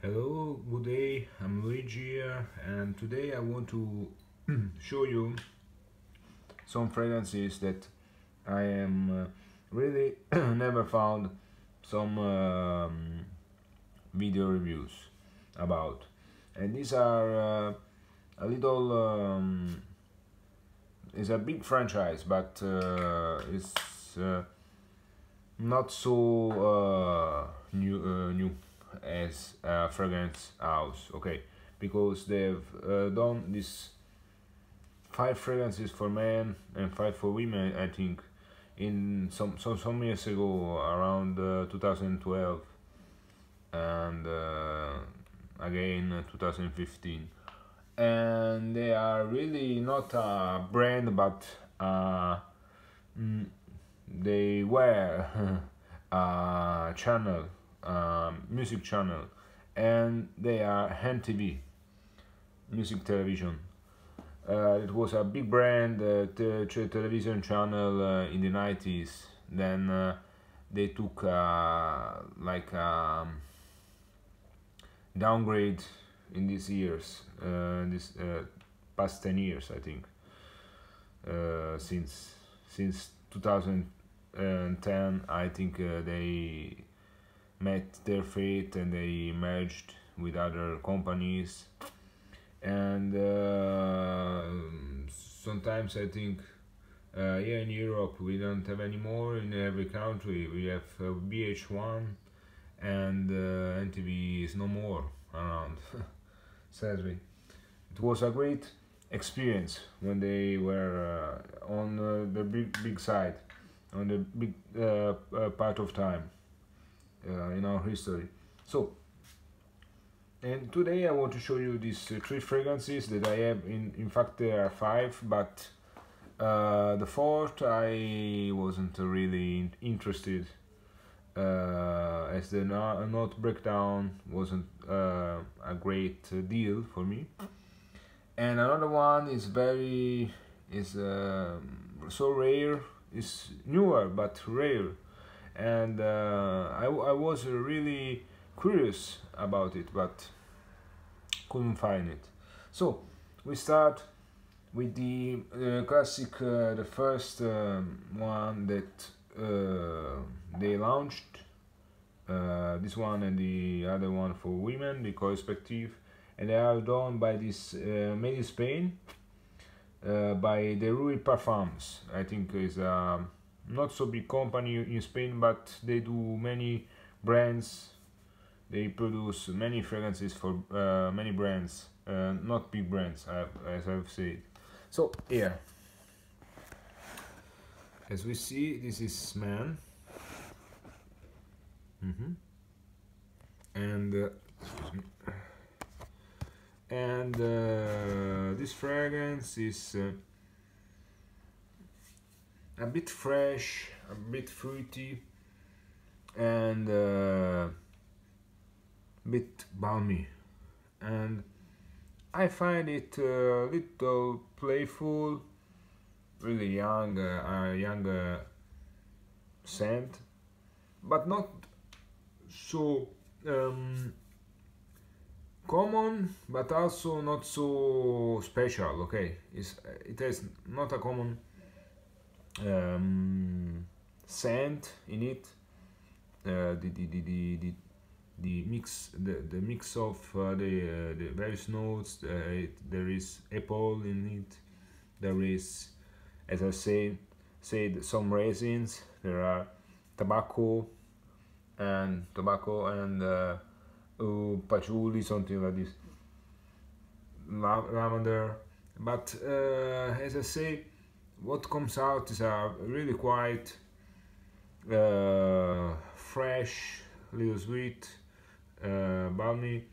Hello, good day, I'm Luigi here, and today I want to show you some fragrances that I am really never found some video reviews about. And these are a little, it's a big franchise, but it's not so new as a fragrance house, okay, because they've done this 5 fragrances for men and 5 for women, I think, in some years ago, around 2012, and again 2015, and they are really not a brand, but mm, they were a channel, music channel, and they are MTV, music television. It was a big brand, television channel in the 90s. Then they took like downgrade in these years, this past 10 years, I think, since 2010. I think they met their fate and they merged with other companies, and sometimes I think here in Europe we don't have anymore. In every country we have BH1, and NTV is no more around. Sadly, it was a great experience when they were on the big side, on the big part of time in our history. So, and today I want to show you these 3 fragrances that I have. In fact, there are 5, but the fourth I wasn't really interested, as the note breakdown wasn't a great deal for me. And another one is so rare, is newer but rare, and I was really curious about it, but couldn't find it. So we start with the classic, the first one that they launched, this one and the other one for women, the Correspective, and they are done by this made in Spain by the Rui Parfums. I think is a not so big company in Spain, but they do many brands. They produce many fragrances for many brands, not big brands, as I've said. So here, as we see, this is man, and excuse me, and this fragrance is a bit fresh, a bit fruity, and bit balmy, and I find it a little playful, really young, a young scent, but not so common, but also not so special. Okay, it has not a common scent in it. The mix of the various notes. There is apple in it. There is, as I said, some raisins. There are tobacco and patchouli, something like this, lavender. But as I say, what comes out is a really quite fresh, a little sweet, balmy,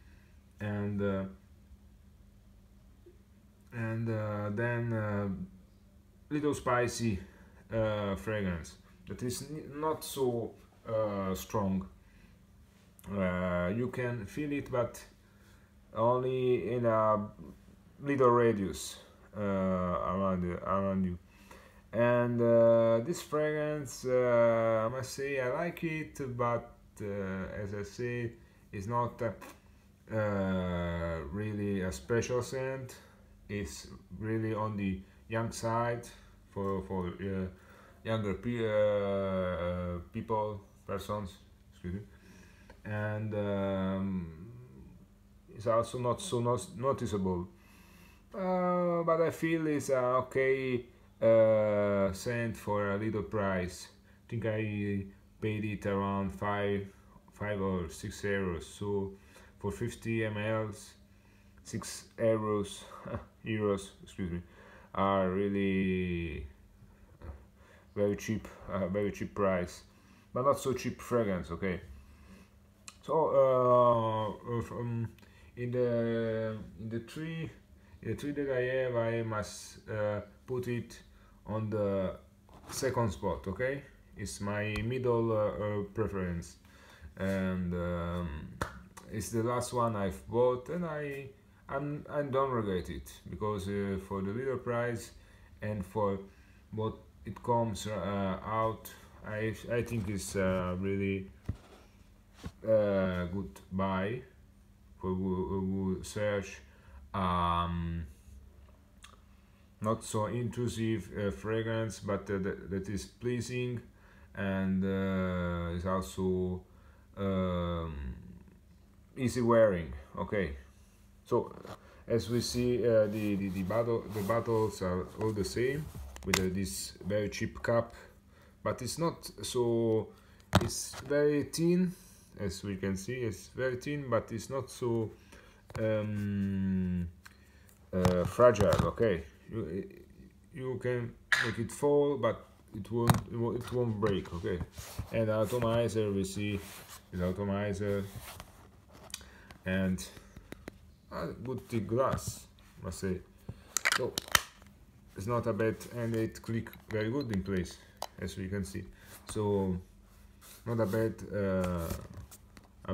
and then little spicy fragrance that is not so strong. You can feel it, but only in a little radius around you. And this fragrance, I must say, I like it, but as I say, it's not really a special scent. It's really on the young side for younger people, persons, excuse me, and it's also not so noticeable. But I feel it's a okay scent for a little price. I think I paid it around 5 or 6 euros. So for 50 mls, 6 euros, euros, excuse me, are really very cheap price, but not so cheap fragrance. Okay, so in the tree, the tree that I have, I must put it on the second spot. Okay, it's my middle preference, and it's the last one I've bought, and I don't regret it because for the little price and for what it comes out, I think it's really good buy for who search not so intrusive fragrance, but that is pleasing and is also um, easy wearing. Okay, so as we see, the bottles are all the same with this very cheap cap, but it's not so. It's very thin, as we can see. It's very thin, but it's not so fragile. Okay, you can make it fall, but it won't break. Okay, and the atomizer, we see the atomizer and good thick glass, must say. So it's not a bad, and it click very good in place, as we can see. So not a bad I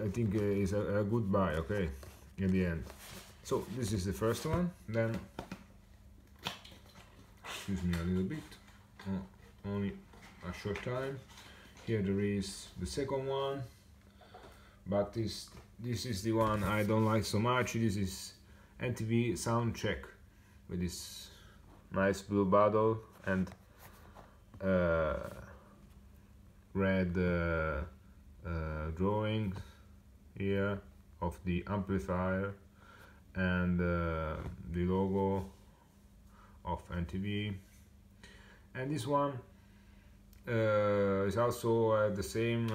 think it's a good buy. Okay, in the end. So this is the first one. Then excuse me a little bit, only a short time. Here there is the second one, but this is the one I don't like so much. This is NTV Sound Check with this nice blue bottle and red drawing here of the amplifier and the logo of NTV. And this one is also at the same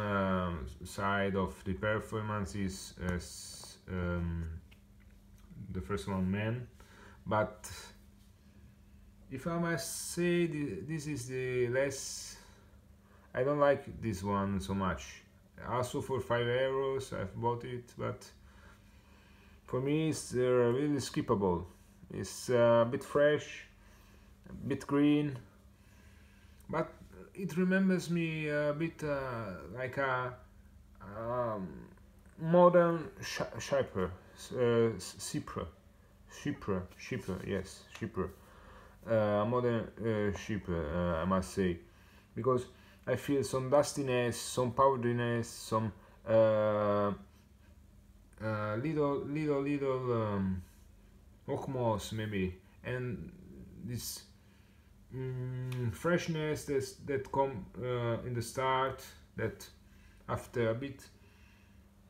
side of the performances as the first one, Man. But if I must say, this is the less. I don't like this one so much. Also for 5 euros I've bought it, but for me it's really skippable. It's a bit fresh, a bit green, but it remembers me a bit like a modern shipper, yes, shipper, modern shipper, I must say, because I feel some dustiness, some powderiness, some little oak moss maybe, and this freshness that come in the start, that after a bit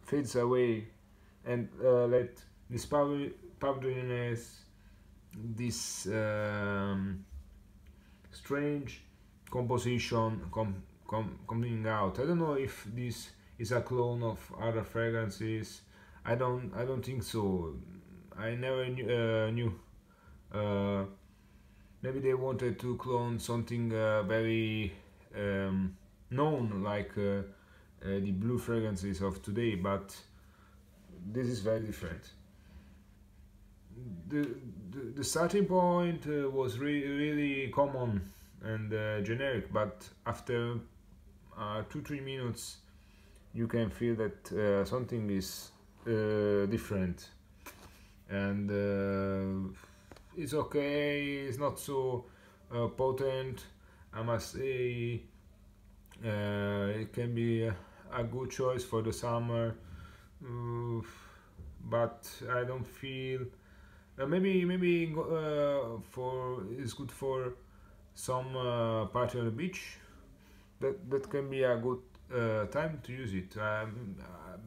fades away, and let this powderiness, this strange composition coming out. I don't know if this is a clone of other fragrances. I don't think so. I never knew. Maybe they wanted to clone something very known, like the blue fragrances of today, but this is very different. The starting point was really common and generic, but after 2-3 minutes you can feel that something is different, and it's okay. It's not so potent, I must say. can be a good choice for the summer, uh, but I don't feel maybe for it's good for some party on the beach. That can be a good time to use it,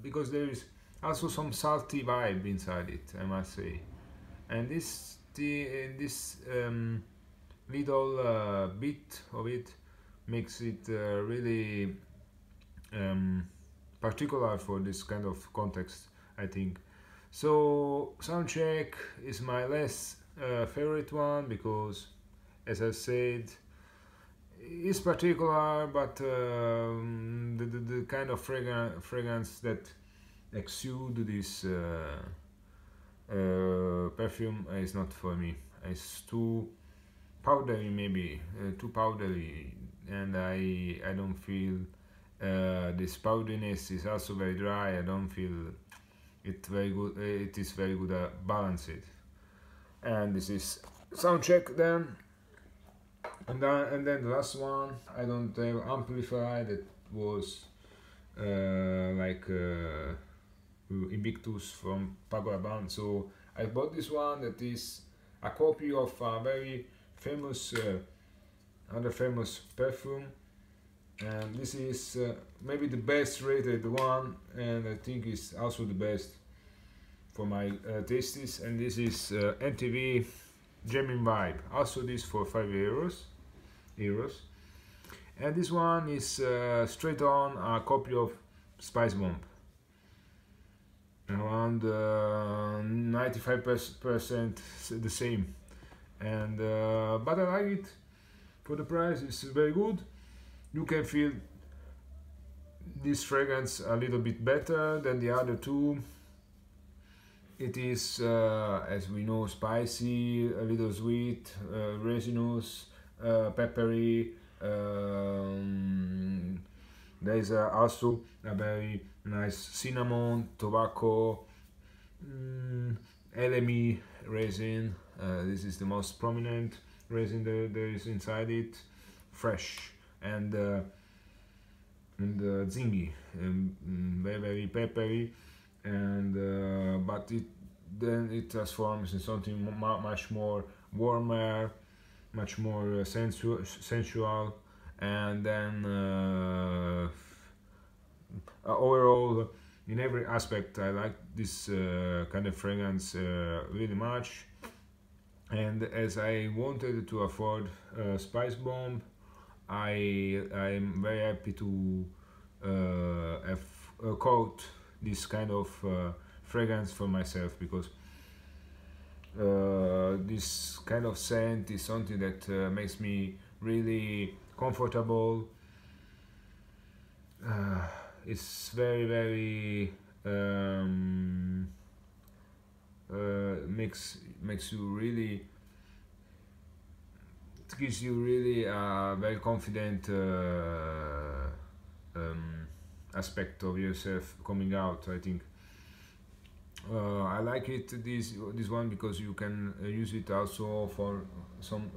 because there is also some salty vibe inside it, I must say. And this little bit of it makes it really particular for this kind of context, I think. So soundcheck is my less favorite one because, as I said, it's particular, but the kind of fragrance that exude this perfume is not for me. It's too powdery, maybe too powdery, and I don't feel this powderiness is also very dry. I don't feel it very good. It is very good balanced. And this is sound check then. And then the last one, I don't have amplifier, that was like Invictus from Pago Rabanne. So I bought this one that is a copy of a very famous other famous perfume, and this is maybe the best rated one, and I think it's also the best for my tastes. And this is NTV Genuine Vibe, also this for 5 euros. And this one is straight on a copy of Spice Bomb, around 95% the same. And but I like it for the price. It's very good. You can feel this fragrance a little bit better than the other two. It is, as we know, spicy, a little sweet, resinous, peppery. There is also a very nice cinnamon, tobacco, LME resin. This is the most prominent resin there is inside it. Fresh and zingy, very peppery, and but it transforms in something much more warmer, much more sensual, and then overall, in every aspect, I like this kind of fragrance really much. And as I wanted to afford Spice Bomb, I'm very happy to have caught this kind of fragrance for myself, because this kind of scent is something that makes me really comfortable. It's very makes you really, it gives you really a very confident aspect of yourself coming out, I think. I like it, this one, because you can use it also for some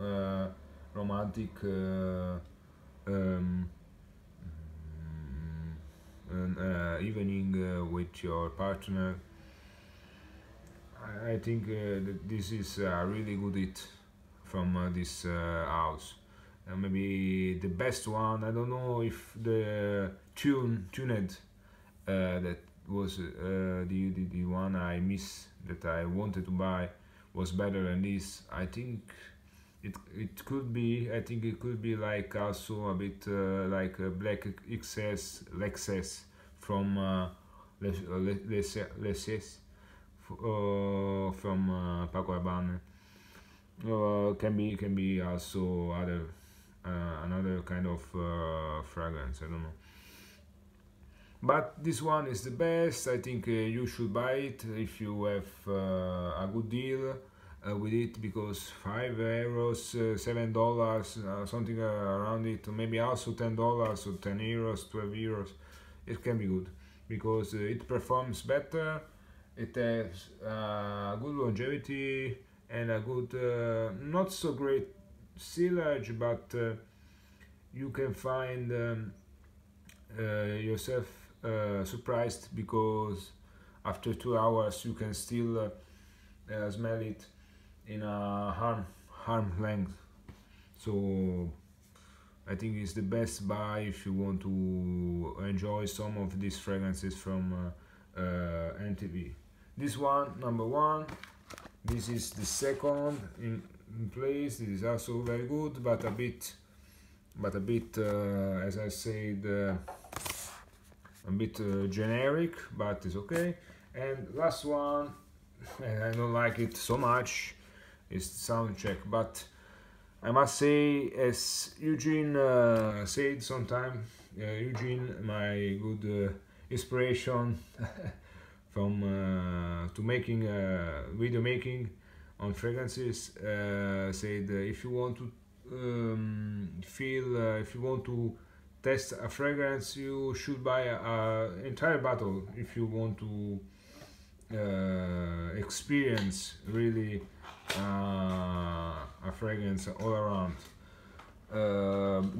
romantic evening with your partner. I think that this is a really good hit from this house. Maybe the best one. I don't know if the tuned that was the one I miss, that I wanted to buy, was better than this. I think it could be. I think it could be like also a bit like a Black XS Lexus from Les from Paco Rabanne. Can be also other another kind of fragrance. I don't know. But this one is the best. I think you should buy it if you have a good deal with it, because €5, $7, something around it, maybe also $10 or €10, €12. It can be good because it performs better. It has good longevity and a good, not so great sealage, but you can find yourself surprised, because after 2 hours you can still smell it in a arm length. So I think it's the best buy if you want to enjoy some of these fragrances from NTV. This one, number one. This is the second in place. This is also very good, but a bit, as I said, a bit generic, but it's okay. And last one, I don't like it so much, is Soundcheck, but I must say, as Eugene said sometime, Eugene, my good inspiration from to making video making on fragrances, said if you want to if you want to test a fragrance, you should buy an entire bottle if you want to experience really a fragrance all around.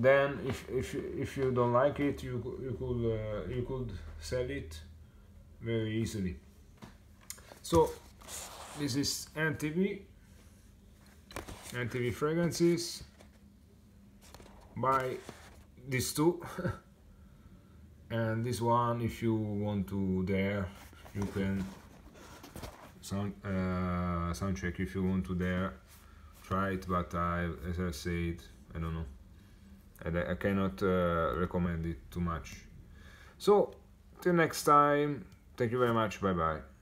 Then if you don't like it, you could sell it very easily. So this is NTV fragrances. Buy these two and this one if you want to dare. You can sound check if you want to dare try it, but as I said, I don't know, I cannot recommend it too much. So till next time, thank you very much, bye bye.